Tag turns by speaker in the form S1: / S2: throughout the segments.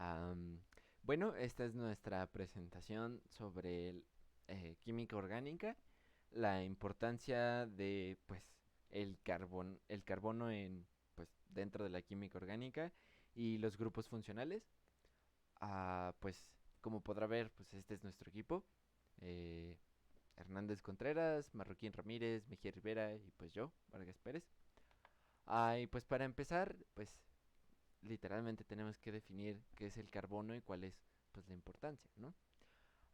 S1: Am, bueno, esta es nuestra presentación sobre química orgánica, la importancia de pues el carbono en pues dentro de la química orgánica y los grupos funcionales. Pues como podrá ver, pues este es nuestro equipo. eh, Hernández Contreras, Marroquín Ramírez, Mejía Rivera y pues yo, Vargas Pérez. Y pues para empezar, pues literalmente tenemos que definir qué es el carbono y cuál es pues la importancia, ¿no?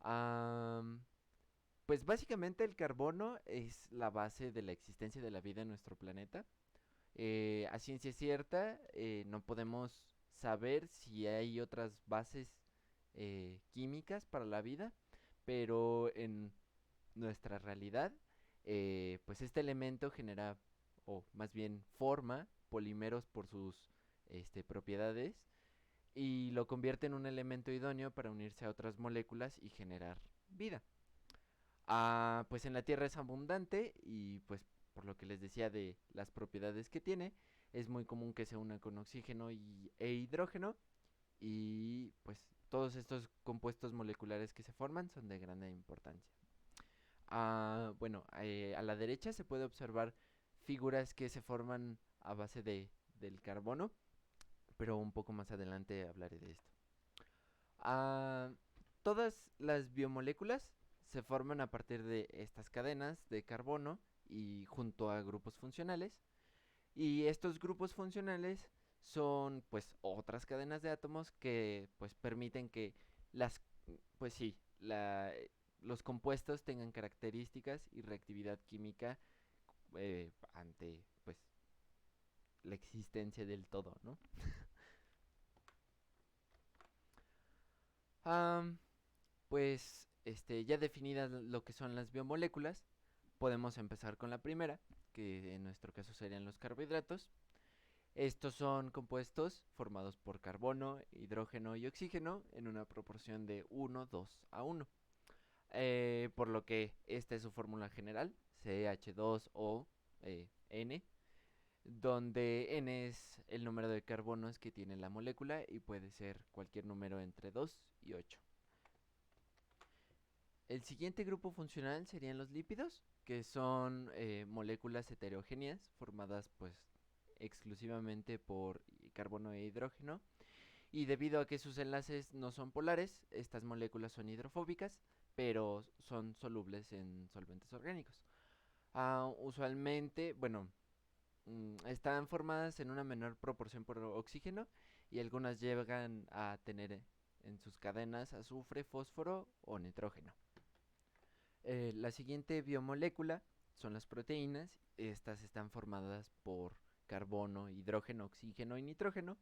S1: Am, pues básicamente el carbono es la base de la existencia de la vida en nuestro planeta. A ciencia cierta no podemos saber si hay otras bases químicas para la vida, pero en nuestra realidad, pues este elemento genera, o más bien forma, polímeros por sus propiedades y lo convierte en un elemento idóneo para unirse a otras moléculas y generar vida. Pues en la Tierra es abundante y pues por lo que les decía de las propiedades que tiene, es muy común que se una con oxígeno e hidrógeno y pues todos estos compuestos moleculares que se forman son de gran importancia. Bueno, a la derecha se puede observar figuras que se forman a base del carbono, pero un poco más adelante hablaré de esto. Ah, Todas las biomoléculas se forman a partir de estas cadenas de carbono y junto a grupos funcionales. Y estos grupos funcionales son pues otras cadenas de átomos que pues permiten que las pues sí, los compuestos tengan características y reactividad química ante pues la existencia del todo, ¿no? Am, Pues ya definidas lo que son las biomoléculas, podemos empezar con la primera, que en nuestro caso serían los carbohidratos. Estos son compuestos formados por carbono, hidrógeno y oxígeno en una proporción de 1:2:1. Por lo que esta es su fórmula general, CH2O N, donde N es el número de carbonos que tiene la molécula y puede ser cualquier número entre 2 y 8. El siguiente grupo funcional serían los lípidos, que son moléculas heterogéneas formadas pues exclusivamente por carbono e hidrógeno. Y debido a que sus enlaces no son polares, estas moléculas son hidrofóbicas, pero son solubles en solventes orgánicos. Usualmente, bueno, están formadas en una menor proporción por oxígeno y algunas llegan a tener en sus cadenas azufre, fósforo o nitrógeno. La siguiente biomolécula son las proteínas. Estas están formadas por carbono, hidrógeno, oxígeno y nitrógeno.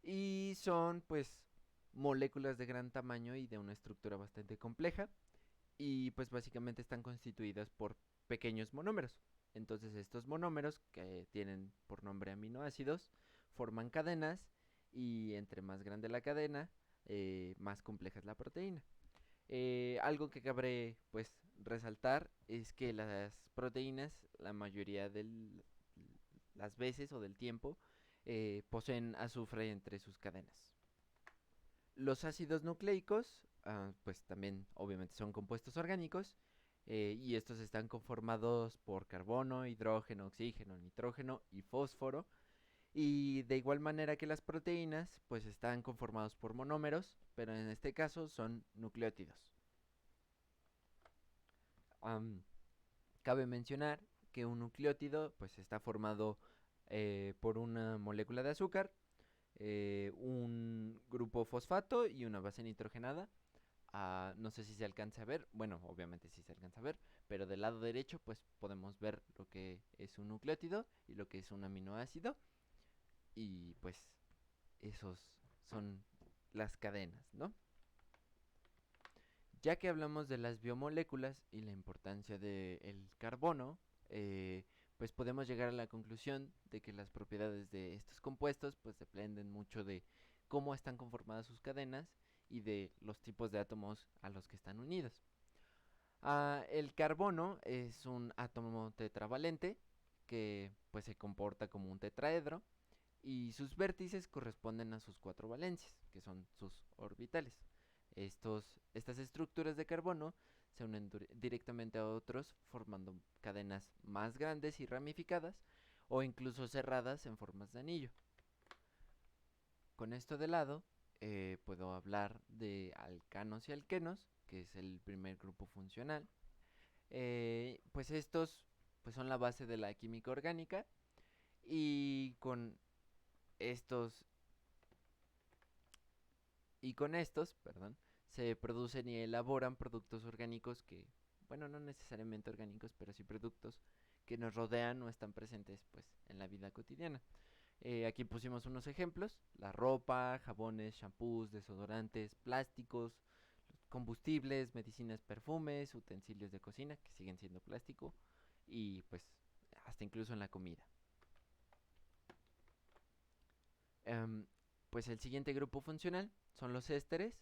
S1: Y son pues moléculas de gran tamaño y de una estructura bastante compleja. Y pues básicamente están constituidas por pequeños monómeros. Entonces estos monómeros, que tienen por nombre aminoácidos, forman cadenas y entre más grande la cadena, más compleja es la proteína. Algo que cabe pues resaltar es que las proteínas, la mayoría de las veces o del tiempo, poseen azufre entre sus cadenas. Los ácidos nucleicos, pues también obviamente son compuestos orgánicos y estos están conformados por carbono, hidrógeno, oxígeno, nitrógeno y fósforo. Y de igual manera que las proteínas, pues están conformados por monómeros, pero en este caso son nucleótidos. Um, Cabe mencionar que un nucleótido pues está formado por una molécula de azúcar, un grupo fosfato y una base nitrogenada. No sé si se alcanza a ver, bueno, obviamente sí se alcanza a ver, pero del lado derecho pues podemos ver lo que es un nucleótido y lo que es un aminoácido y pues esos son las cadenas, ¿no? Ya que hablamos de las biomoléculas y la importancia del carbono, eh, pues podemos llegar a la conclusión de que las propiedades de estos compuestos pues dependen mucho de cómo están conformadas sus cadenas y de los tipos de átomos a los que están unidos. El carbono es un átomo tetravalente que pues se comporta como un tetraedro y sus vértices corresponden a sus 4 valencias, que son sus orbitales. Estas estructuras de carbono se unen directamente a otros formando cadenas más grandes y ramificadas o incluso cerradas en formas de anillo. Con esto de lado, puedo hablar de alcanos y alquenos, que es el primer grupo funcional. Pues estos pues son la base de la química orgánica y con estos perdón, se producen y elaboran productos orgánicos que, bueno, no necesariamente orgánicos, pero sí productos que nos rodean o están presentes pues en la vida cotidiana. Aquí pusimos unos ejemplos: la ropa, jabones, shampoos, desodorantes, plásticos, combustibles, medicinas, perfumes, utensilios de cocina que siguen siendo plástico y pues hasta incluso en la comida. Em, pues el siguiente grupo funcional son los ésteres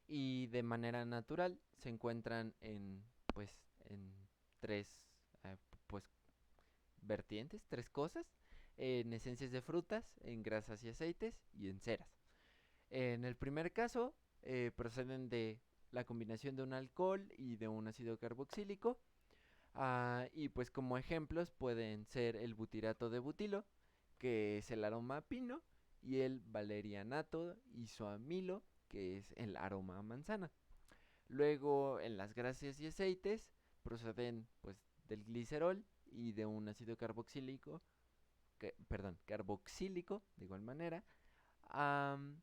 S1: y de manera natural se encuentran pues en tres eh, pues vertientes, tres cosas: en esencias de frutas, en grasas y aceites y en ceras. En el primer caso, proceden de la combinación de un alcohol y de un ácido carboxílico. Y pues como ejemplos pueden ser el butirato de butilo, que es el aroma a pino, y el valerianato isoamilo, que es el aroma a manzana. Luego, en las grasas y aceites proceden pues del glicerol y de un ácido carboxílico, carboxílico de igual manera. Am,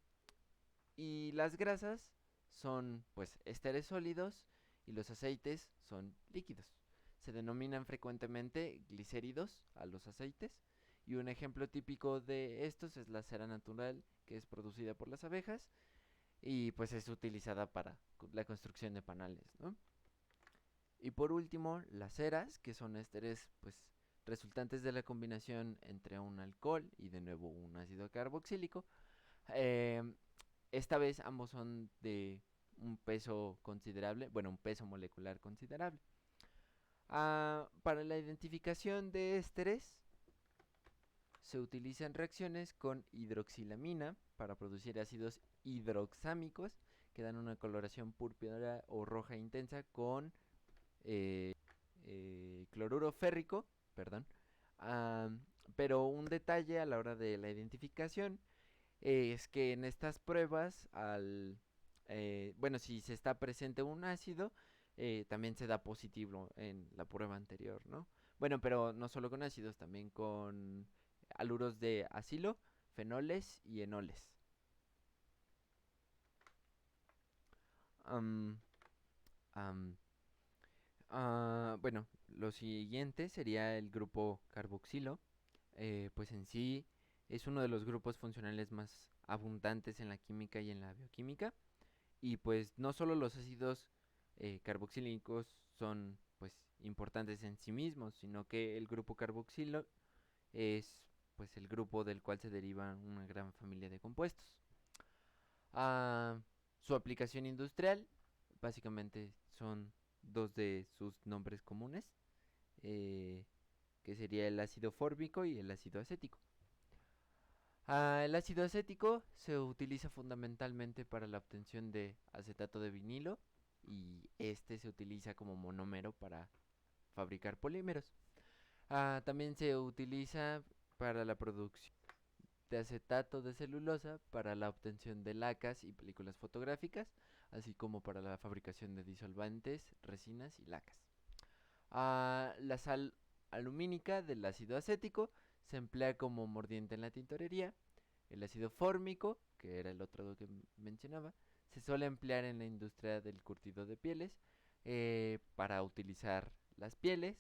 S1: y las grasas son pues ésteres sólidos y los aceites son líquidos. Se denominan frecuentemente glicéridos a los aceites y un ejemplo típico de estos es la cera natural, que es producida por las abejas y pues es utilizada para la construcción de panales, ¿no? Y por último, las ceras, que son ésteres pues resultantes de la combinación entre un alcohol y de nuevo un ácido carboxílico. Eh, esta vez ambos son de un peso considerable, bueno, un peso molecular considerable. Para la identificación de ésteres se utilizan reacciones con hidroxilamina para producir ácidos hidroxámicos que dan una coloración púrpura o roja intensa con eh, cloruro férrico, perdón. Ah, pero un detalle a la hora de la identificación es que en estas pruebas, bueno, si se está presente un ácido, también se da positivo en la prueba anterior, ¿no? Bueno, pero no solo con ácidos, también con haluros de acilo, fenoles y enoles. Am, am, bueno, lo siguiente sería el grupo carboxilo. Pues en sí es uno de los grupos funcionales más abundantes en la química y en la bioquímica. Y pues no solo los ácidos carboxílicos son pues importantes en sí mismos, sino que el grupo carboxilo es pues el grupo del cual se deriva una gran familia de compuestos. Ah, Su aplicación industrial básicamente son dos de sus nombres comunes, eh, que sería el ácido fórmico y el ácido acético. El ácido acético se utiliza fundamentalmente para la obtención de acetato de vinilo y este se utiliza como monómero para fabricar polímeros. También se utiliza para la producción de acetato de celulosa para la obtención de lacas y películas fotográficas, así como para la fabricación de disolvantes, resinas y lacas. La sal alumínica del ácido acético se emplea como mordiente en la tintorería. El ácido fórmico, que era el otro que mencionaba, se suele emplear en la industria del curtido de pieles, para utilizar las pieles,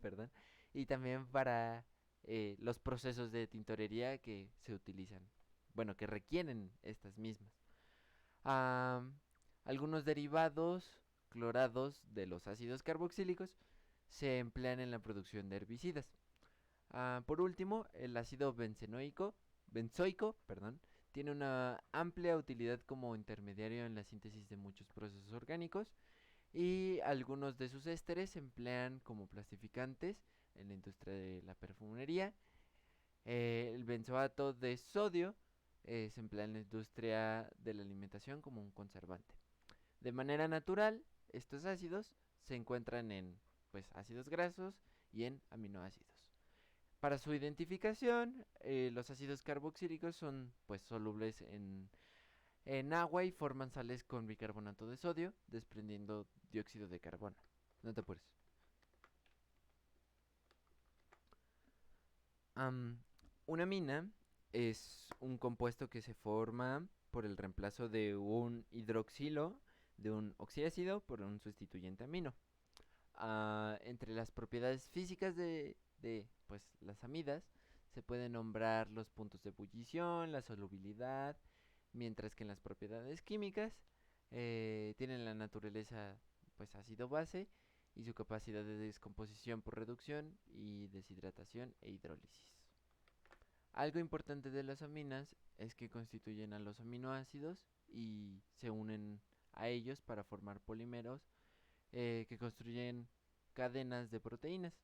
S1: perdón, y también para los procesos de tintorería que se utilizan, bueno, que requieren estas mismas. Ah, Algunos derivados clorados de los ácidos carboxílicos se emplean en la producción de herbicidas. Por último, el ácido benzoico, perdón, tiene una amplia utilidad como intermediario en la síntesis de muchos procesos orgánicos y algunos de sus ésteres se emplean como plastificantes en la industria de la perfumería, El benzoato de sodio se emplea en la industria de la alimentación como un conservante. De manera natural, estos ácidos se encuentran en pues, ácidos grasos y en aminoácidos. Para su identificación, los ácidos carboxílicos son pues, solubles en agua y forman sales con bicarbonato de sodio, desprendiendo dióxido de carbono. No te apures. Am, una amina es un compuesto que se forma por el reemplazo de un hidroxilo de un oxiácido por un sustituyente amino. Entre las propiedades físicas de pues, las amidas se pueden nombrar los puntos de ebullición, la solubilidad, mientras que en las propiedades químicas tienen la naturaleza pues ácido base y su capacidad de descomposición por reducción y deshidratación e hidrólisis. Algo importante de las aminas es que constituyen a los aminoácidos y se unen a ellos para formar polímeros que construyen cadenas de proteínas.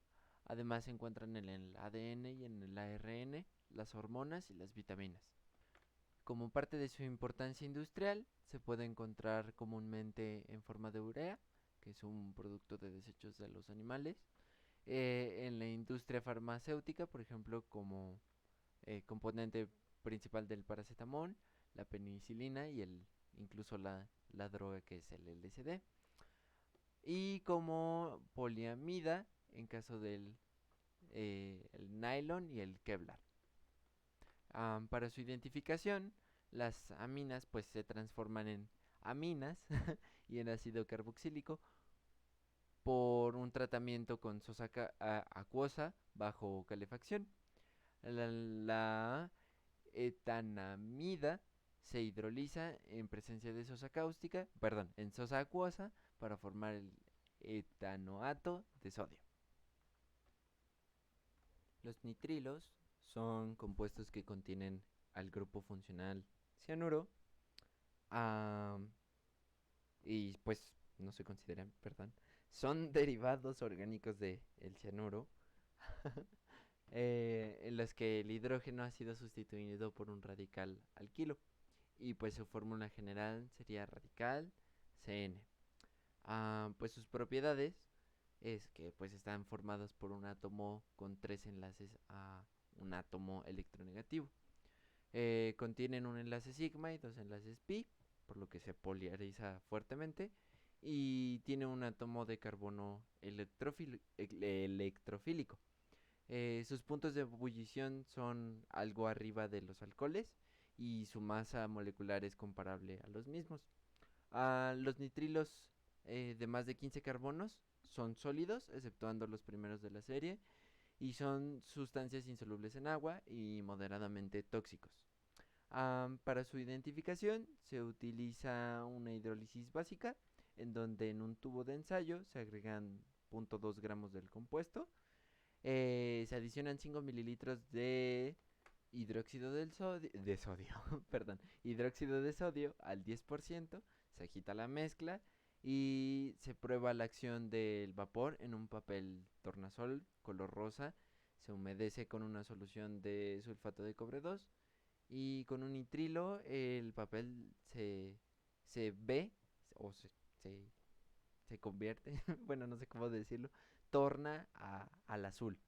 S1: Además se encuentran en el ADN y en el ARN, las hormonas y las vitaminas. Como parte de su importancia industrial, se puede encontrar comúnmente en forma de urea, que es un producto de desechos de los animales, en la industria farmacéutica, por ejemplo, como componente principal del paracetamol, la penicilina y incluso la droga que es el LSD. Y como poliamida en caso del el nylon y el Kevlar. Para su identificación, las aminas pues se transforman en aminas y en ácido carboxílico por un tratamiento con sosa acuosa bajo calefacción. La etanamida se hidroliza en presencia de sosa cáustica, perdón, en sosa acuosa para formar el etanoato de sodio. Los nitrilos son compuestos que contienen al grupo funcional cianuro ah, y pues no se consideran, perdón, son derivados orgánicos del cianuro en los que el hidrógeno ha sido sustituido por un radical alquilo y pues su fórmula general sería radical CN. Pues sus propiedades es que pues están formados por un átomo con tres enlaces a un átomo electronegativo. Contienen un enlace sigma y dos enlaces pi, por lo que se polariza fuertemente. Y tiene un átomo de carbono electrofílico. Sus puntos de ebullición son algo arriba de los alcoholes y su masa molecular es comparable a los mismos. Los nitrilos de más de 15 carbonos son sólidos, exceptuando los primeros de la serie, y son sustancias insolubles en agua y moderadamente tóxicos. Para su identificación se utiliza una hidrólisis básica, en donde en un tubo de ensayo se agregan 0.2 gramos del compuesto, se adicionan 5 mililitros de hidróxido de sodio, perdón, hidróxido de sodio al 10%, se agita la mezcla y se prueba la acción del vapor en un papel tornasol color rosa, se humedece con una solución de sulfato de cobre 2 y con un nitrilo el papel se ve o se convierte, bueno, no sé cómo decirlo, torna al azul.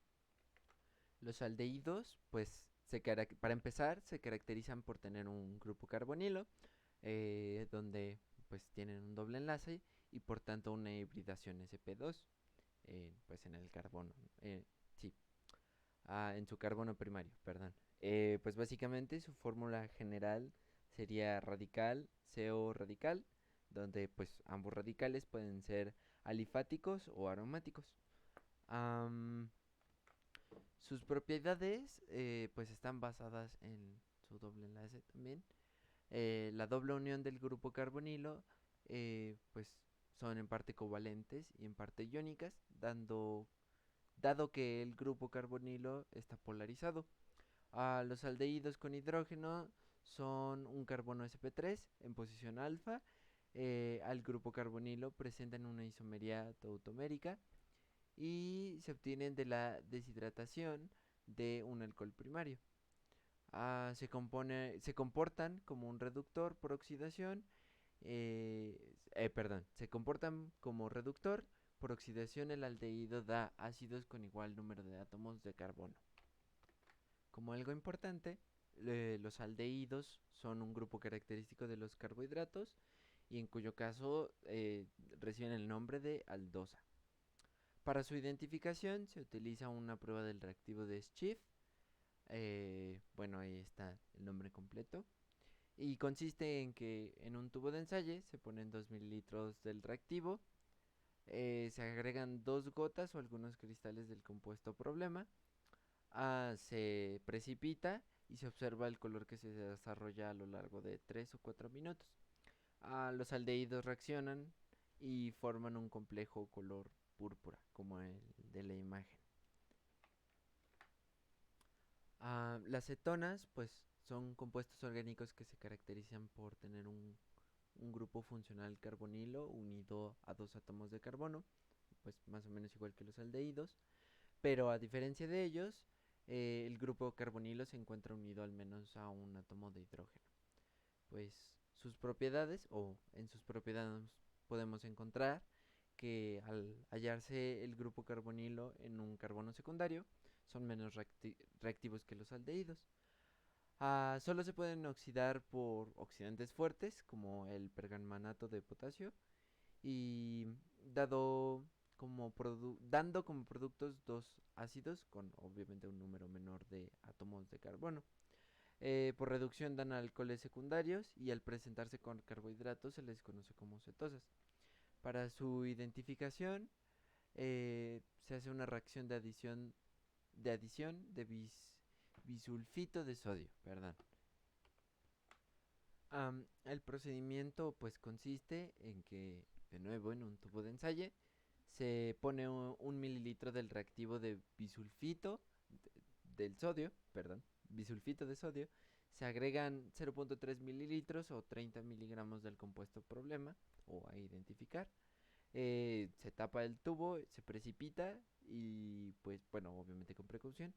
S1: Los aldehídos, pues, para empezar, se caracterizan por tener un grupo carbonilo, donde pues tienen un doble enlace y por tanto una hibridación sp2, pues en el carbono, sí, en su carbono primario, perdón. Pues básicamente su fórmula general sería radical, CO radical, donde pues ambos radicales pueden ser alifáticos o aromáticos. Am, Sus propiedades pues están basadas en su doble enlace también. La doble unión del grupo carbonilo pues son en parte covalentes y en parte iónicas, dado que el grupo carbonilo está polarizado. Los aldehídos con hidrógeno son un carbono sp3 en posición alfa. Al grupo carbonilo presentan una isomería tautomérica y se obtienen de la deshidratación de un alcohol primario. Se comportan como un reductor por oxidación, se comportan como reductor. Por oxidación el aldehído da ácidos con igual número de átomos de carbono. Como algo importante, los aldehídos son un grupo característico de los carbohidratos y en cuyo caso reciben el nombre de aldosa. Para su identificación se utiliza una prueba del reactivo de Schiff. Bueno, ahí está el nombre completo. Y consiste en que en un tubo de ensayo se ponen 2 mililitros del reactivo, se agregan 2 gotas o algunos cristales del compuesto problema, se precipita y se observa el color que se desarrolla a lo largo de 3 o 4 minutos. Los aldehídos reaccionan y forman un complejo color púrpura, como el de la imagen. Las cetonas, pues, son compuestos orgánicos que se caracterizan por tener un grupo funcional carbonilo unido a 2 átomos de carbono, pues más o menos igual que los aldehídos, pero a diferencia de ellos, el grupo carbonilo se encuentra unido al menos a un átomo de hidrógeno. Pues sus propiedades, o en sus propiedades podemos encontrar que al hallarse el grupo carbonilo en un carbono secundario, son menos reactivos que los aldehídos. Solo se pueden oxidar por oxidantes fuertes, como el permanganato de potasio, y dando como productos dos ácidos con obviamente un número menor de átomos de carbono. Por reducción dan alcoholes secundarios y al presentarse con carbohidratos se les conoce como cetosas. Para su identificación se hace una reacción de bisulfito de sodio, perdón. El procedimiento pues consiste en que, de nuevo, en un tubo de ensayo se pone un mililitro del reactivo de bisulfito del sodio, perdón, bisulfito de sodio, se agregan 0.3 mililitros o 30 miligramos del compuesto problema o a identificar. Se tapa el tubo, se precipita y pues bueno, obviamente con precaución.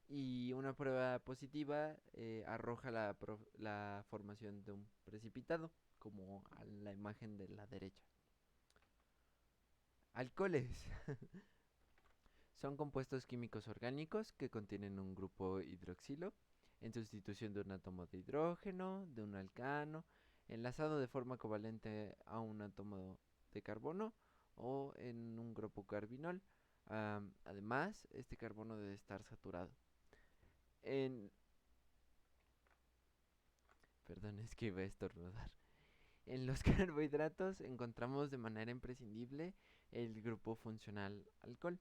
S1: Y una prueba positiva arroja la formación de un precipitado, como a la imagen de la derecha. Alcoholes. Son compuestos químicos orgánicos que contienen un grupo hidroxilo en sustitución de un átomo de hidrógeno, de un alcano, enlazado de forma covalente a un átomo de carbono o en un grupo carbinol. Además, este carbono debe estar saturado. En... Perdón, es que iba a estornudar. En los carbohidratos encontramos de manera imprescindible el grupo funcional alcohol.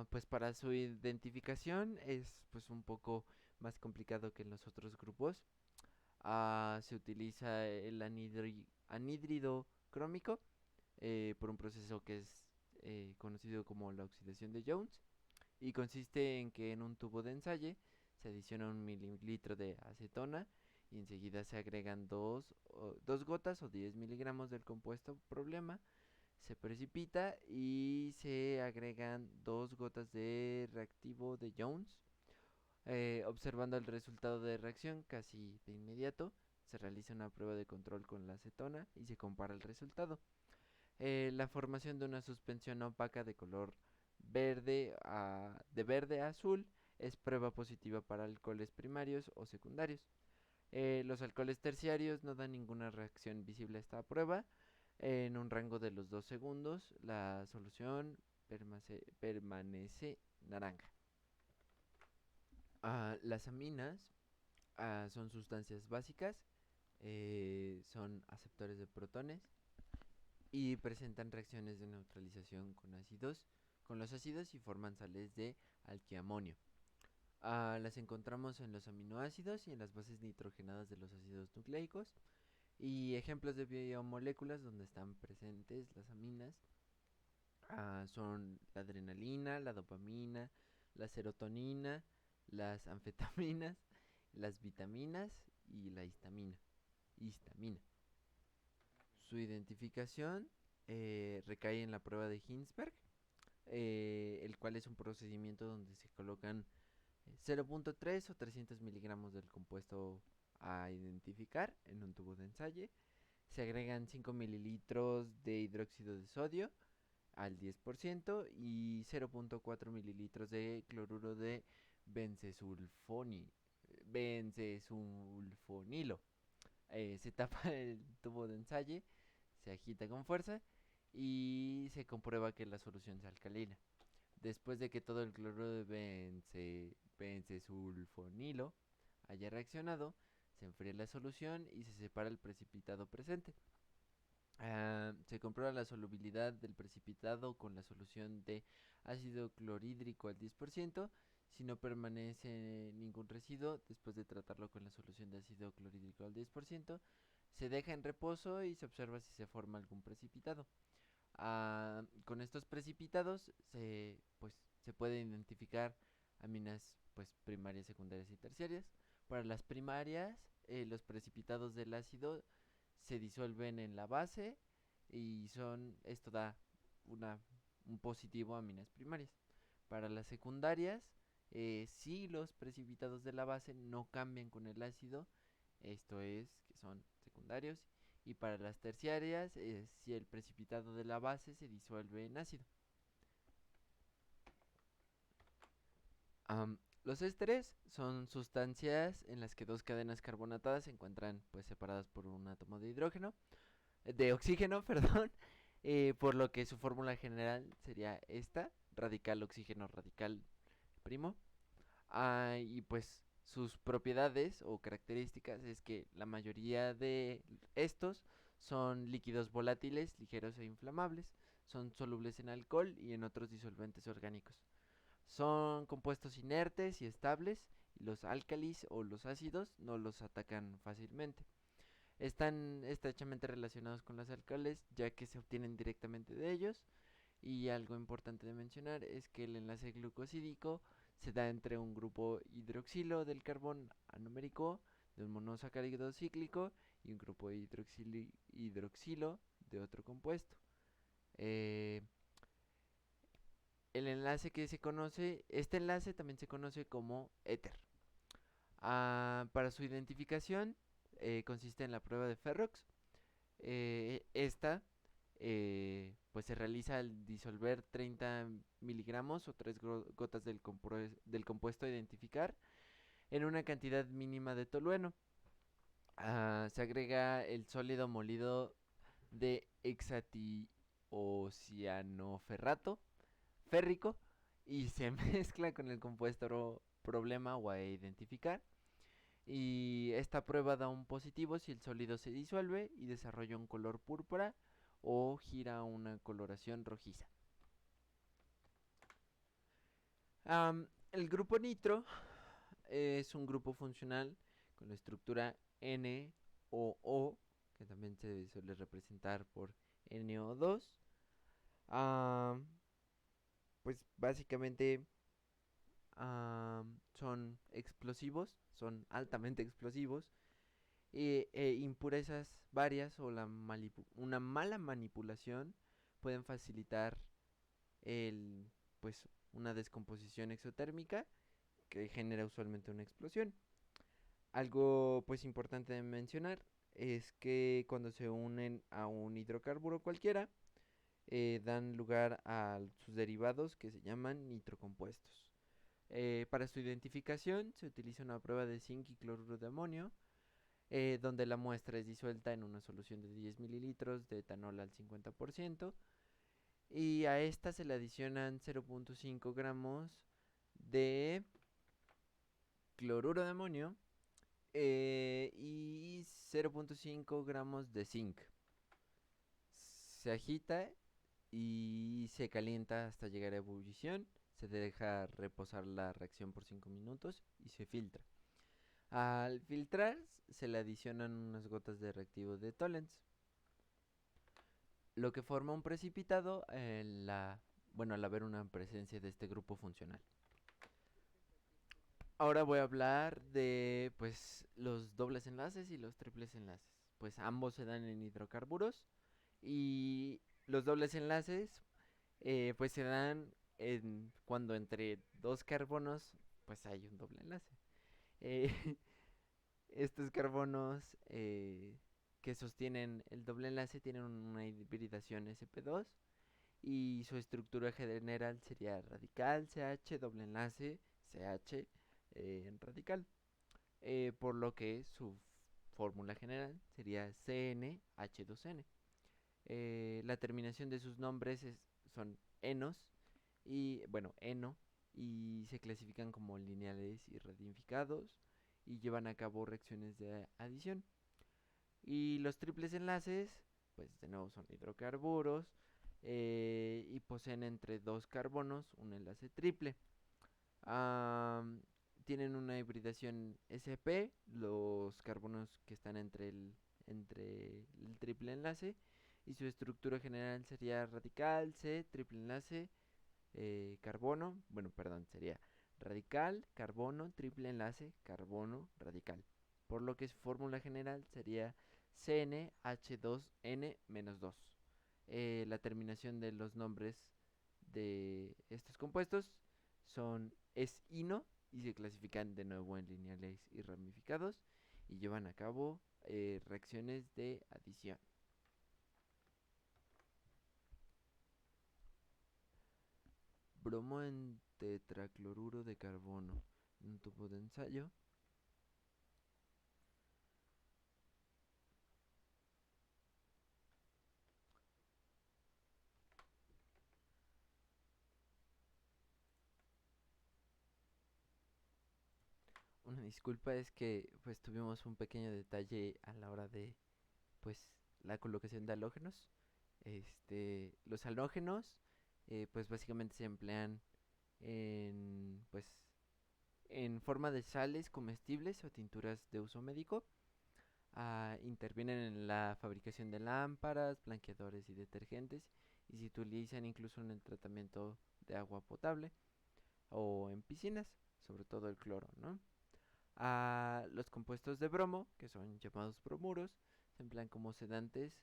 S1: Pues para su identificación es pues un poco más complicado que en los otros grupos. Se utiliza el anhídrido crómico por un proceso que es conocido como la oxidación de Jones y consiste en que en un tubo de ensayo se adiciona un mililitro de acetona y enseguida se agregan dos gotas o 10 miligramos del compuesto problema, se precipita y se agregan 2 gotas de reactivo de Jones. Observando el resultado de reacción casi de inmediato, se realiza una prueba de control con la acetona y se compara el resultado. La formación de una suspensión opaca de color de verde a azul es prueba positiva para alcoholes primarios o secundarios. Los alcoholes terciarios no dan ninguna reacción visible a esta prueba. En un rango de los 2 segundos, la solución permanece naranja. Las aminas son sustancias básicas, son aceptores de protones y presentan reacciones de neutralización con los ácidos y forman sales de alquiamonio. Las encontramos en los aminoácidos y en las bases nitrogenadas de los ácidos nucleicos. Y ejemplos de biomoléculas donde están presentes las aminas son la adrenalina, la dopamina, la serotonina, las anfetaminas, las vitaminas y la histamina. Su identificación recae en la prueba de Hinsberg, el cual es un procedimiento donde se colocan 0.3 o 300 miligramos del compuesto a identificar en un tubo de ensayo. Se agregan 5 mililitros de hidróxido de sodio al 10% y 0.4 mililitros de cloruro de benzesulfonilo. Se tapa el tubo de ensayo, se agita con fuerza y se comprueba que la solución es alcalina. Después de que todo el cloruro de benzesulfonilo haya reaccionado, se enfría la solución y se separa el precipitado presente. Se comprueba la solubilidad del precipitado con la solución de ácido clorhídrico al 10%. Si no permanece ningún residuo después de tratarlo con la solución de ácido clorhídrico al 10%, se deja en reposo y se observa si se forma algún precipitado. Con estos precipitados se puede identificar aminas primarias, secundarias y terciarias. Para las primarias, los precipitados del ácido se disuelven en la base y esto da un positivo a aminas primarias. Para las secundarias, si los precipitados de la base no cambian con el ácido, esto es que son secundarios. Y para las terciarias, si el precipitado de la base se disuelve en ácido. Los ésteres son sustancias en las que dos cadenas carbonatadas se encuentran separadas por un átomo de hidrógeno, de oxígeno, perdón, por lo que su fórmula general sería esta: radical oxígeno radical primo. Y pues sus propiedades o características es que la mayoría de estos son líquidos volátiles, ligeros e inflamables, son solubles en alcohol y en otros disolventes orgánicos. Son compuestos inertes y estables, y los álcalis o los ácidos no los atacan fácilmente. Están estrechamente relacionados con los alcoholes, ya que se obtienen directamente de ellos. Y algo importante de mencionar es que el enlace glucosídico se da entre un grupo hidroxilo del carbón anomérico de un monosacárido cíclico y un grupo hidroxilo de otro compuesto. Eh, este enlace también se conoce como éter. Para su identificación consiste en la prueba de Ferrox. Esta se realiza al disolver 30 miligramos o 3 gotas del compuesto a identificar en una cantidad mínima de tolueno. Se agrega el sólido molido de hexatiocianoferrato férrico y se mezcla con el compuesto problema o a identificar. Y esta prueba da un positivo si el sólido se disuelve y desarrolla un color púrpura o gira una coloración rojiza. El grupo nitro es un grupo funcional con la estructura NOO, que también se suele representar por NO2. Pues básicamente son explosivos, son altamente explosivos. Impurezas varias o una mala manipulación pueden facilitar una descomposición exotérmica que genera usualmente una explosión. Algo importante de mencionar es que cuando se unen a un hidrocarburo cualquiera, dan lugar a sus derivados que se llaman nitrocompuestos. Para su identificación se utiliza una prueba de zinc y cloruro de amonio, donde la muestra es disuelta en una solución de 10 mililitros de etanol al 50%, y a esta se le adicionan 0.5 gramos de cloruro de amonio y 0.5 gramos de zinc. Se agita y se calienta hasta llegar a ebullición. Se deja reposar la reacción por 5 minutos y se filtra. Al filtrar se le adicionan unas gotas de reactivo de Tollens, lo que forma un precipitado al haber una presencia de este grupo funcional. Ahora voy a hablar de los dobles enlaces y los triples enlaces. Pues ambos se dan en hidrocarburos, y los dobles enlaces se dan cuando entre dos carbonos pues hay un doble enlace. Eh, estos carbonos que sostienen el doble enlace tienen una hibridación sp2 y su estructura general sería radical CH, doble enlace CH en radical. Por lo que su fórmula general sería CnH2n. La terminación de sus nombres son enos y bueno, eno, y se clasifican como lineales y radificados y llevan a cabo reacciones de adición. Y los triples enlaces, pues de nuevo son hidrocarburos y poseen entre dos carbonos un enlace triple. Am, Tienen una hibridación sp, los carbonos que están entre el triple enlace, y su estructura general sería radical, C, triple enlace, carbono, bueno, perdón, sería radical, carbono, triple enlace, carbono, radical. Por lo que su fórmula general sería CnH2n-2. La terminación de los nombres de estos compuestos es ino y se clasifican de nuevo en lineales y ramificados y llevan a cabo reacciones de adición. Bromo en tetracloruro de carbono en un tubo de ensayo. Una disculpa, es que pues tuvimos un pequeño detalle a la hora de pues la colocación de halógenos. Los halógenos pues básicamente se emplean en pues en forma de sales comestibles o tinturas de uso médico. Intervienen en la fabricación de lámparas, blanqueadores y detergentes y se utilizan incluso en el tratamiento de agua potable o en piscinas, sobre todo el cloro, ¿no? Los compuestos de bromo, que son llamados bromuros, se emplean como sedantes,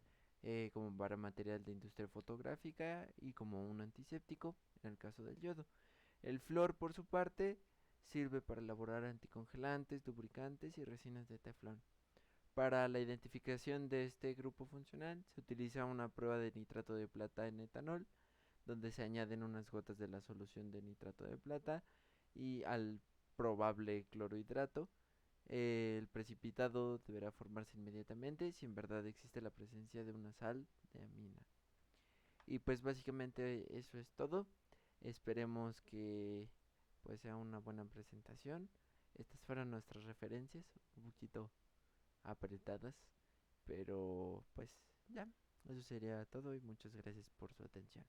S1: como para material de industria fotográfica y como un antiséptico en el caso del yodo. El flor, por su parte, sirve para elaborar anticongelantes, lubricantes y resinas de teflón. Para la identificación de este grupo funcional se utiliza una prueba de nitrato de plata en etanol, donde se añaden unas gotas de la solución de nitrato de plata y al probable clorhidrato. El precipitado deberá formarse inmediatamente si en verdad existe la presencia de una sal de amina. Y pues básicamente eso es todo. Esperemos que pues sea una buena presentación. Estas fueron nuestras referencias, un poquito apretadas, pero pues ya, eso sería todo y muchas gracias por su atención.